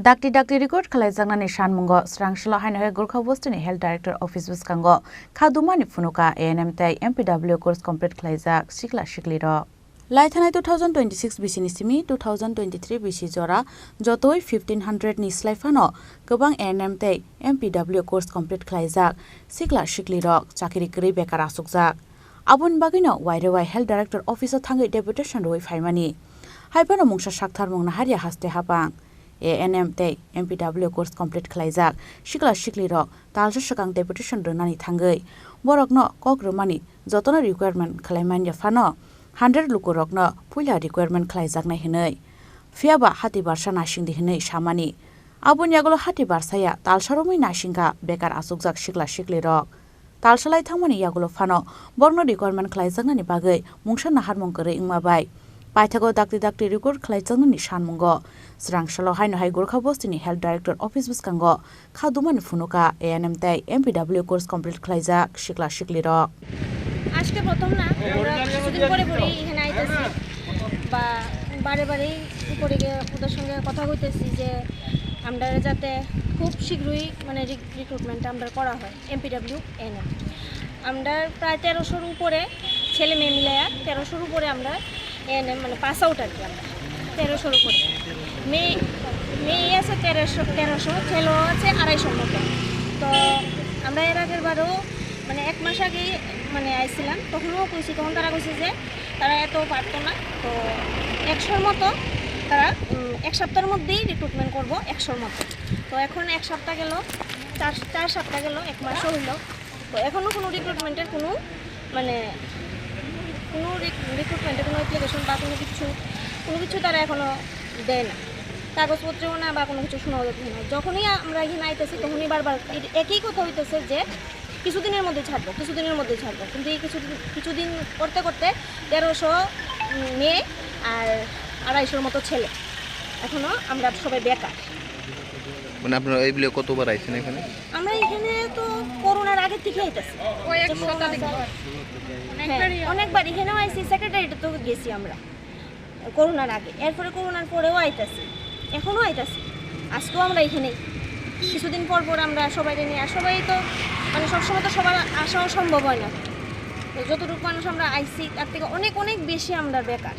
Dakti record khalaijaknani shanmungo srangshla hainoi Gorkha Western Health Director Office buskango khadumani phunuka ANM tai MPW course complete khlaijak sikla sikliro Laithanai 2026 BC ni simi 2023 BC jora jotoi 1500 ni slaifano gobang ANM tai MPW course complete khlaijak sikla sikliro chakiri kri bekar asukjak abun bagino wairewai Health Director Office thangai deputation roi phaimani haipano mungsa sakthar mungna haria haste hapang ANM tai MPW course complete khlaijak sikla sikliro talsa sakang deputation ronani thangai borokno kokromani jotona requirement khlaimani fano 100 lukorokno puila requirement khlaijak nai hinai fiaba hati barsa nasingdi hinai samani abun yagolo hati barsaya talsaromai nasingka bekar asukjak sikla sikliro talsalai thangmani yagolo fano borno requirement khlaijaknani bagai mungsa nahar mongkore ingmabai Paithago dakti record khlaijaknani shanmungo srangshalo hainoi Gorkha Western Health Director Office buskango khadumani phunuka ANM tai MPW course complete khlaijak sikla sikliro আজকে প্রথম না আমরা কিছুদিন পরে পরে এখানে আইতেছি বা বারে বারে উপরে গিয়ে ওদের সঙ্গে কথা কইতেছি যে আমরা যাতে খুব শীঘ্রই মানে রিক্রুটমেন্ট আমরা করা হয় MPW ANM আমরা প্রায় 1300-র উপরে ছেলে মেয়ে মিলায়া 1300-র উপরে আমরা ANM মানে পাস আউট আর কি আমরা 1300-র উপরে মেয়ে আছে 1300 ছেলে আছে 250 মতো তো আমরা এর আগের বারও মানে এক মাস আগে মানে আইছিলাম তখনও কইছি তখন তারা কইছে যে তারা এত পারতো না তো 100-র মতো তারা এক সপ্তাহের মধ্যেই রিক্রুটমেন্ট করব 100-র মতো তো এখন এক সপ্তাহ গেল 4 সপ্তাহ গেল এক মাসও হইল তো এখনো কোনো রিক্রুটমেন্টের কোনো মানে কোনো রিক্রুটমেন্টের কোনো অ্যাপ্লিকেশন বা কোনো কিছু তারা এখনো দেয় না কাগজপত্রও না বা কোনো কিছু শোনাও যাচ্ছে না যখনই আমরা এখানে আইতেছি তখনই বারবার একই কথা হইতেছে যে কিছুদিনের মধ্যে ছাড়বো কিন্তু এই কিছুদিন করতে করতে 1300 মেয়ে আর 250-র মতো ছেলে এখনো আমরা সবাই বেকার মানে আপনারা এইগুলো কতবার আইছেন এখানে আমরা এখানে তো করোনার আগে থেকে আইতাছি অনেকবার এখানেও আইছি সেক্রেটারিতে তো গেছি আমরা করোনার আগে এরপরে করোনার পরেও আইতাছি এখনো আইতাছি আজকেও আমরা এখানেই কিছুদিন পর আমরা সবাই নিয়ে সবাই তো মানে সবসময় তো সবার আসাও সম্ভব হয় না যতটুকু মানুষ আমরা আইসি তার থেকে অনেক অনেক বেশি আমরা বেকার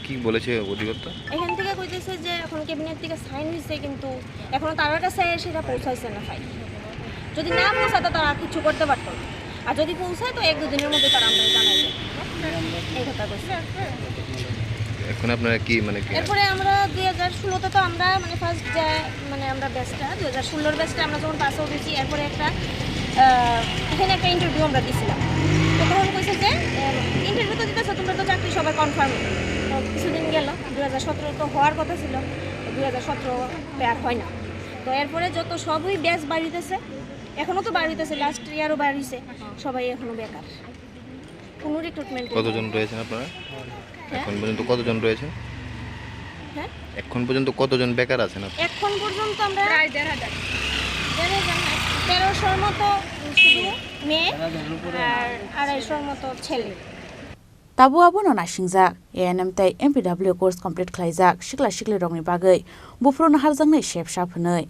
কি বলেছে অধিকর্তা এখান থেকে কইতেছে যে এখন ক্যাবিনেট থেকে সাইন হয়েছে কিন্তু এখনো তার কাছে সেটা পৌঁছাইছে না ফাইল যদি না পৌঁছাতো তারা কিছু করতে পারতো না আর যদি পৌঁছায় তো 1-2 দিনের মধ্যে তারা আমরা জানাইবে এই কথা কইছে এখন আপনারা কি মানে কি এরপরে আমরা 2016-তে তো আমরা মানে ফার্স্ট যে মানে আমরা ব্যাচটা 2016-র ব্যাচটা আমরা যখন পাস আউট হয়েছি এরপরে এখানে একটা ইন্টারভিউ আমরা দিয়েছিলাম তো তখন কইছে যে ইন্টারভিউ তো দিতেছো তোমরা তো চাকরি সবাই কনফার্ম তো কিছুদিন গেল 2017 তো হওয়ার কথা ছিল 2017 আর হয় না তো এরপরে যত সবই ব্যাচ বাড়িতেছে এখনও তো বাড়িতেছে লাস্ট ইয়ারও বাড়িছে সবাই এখনো বেকার কোনো রিক্রুটমেন্ট কতজন রয়েছেন আপনারা এখন পর্যন্ত কতজন রয়েছেন হ্যাঁ এখন পর্যন্ত কতজন বেকার আছেন এখন পর্যন্ত আমরা প্রায় 1300-র মতো শুধু মেয়ে আর 250-র মতো ছেলে Tabu abono nasingjak ANM tai MPW course complete khlaijak sikla siklirokni bagai bufro naharjangnai shepsap hnai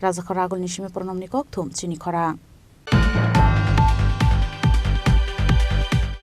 Rajakhara agolni simi pronomni kok thum chini khorang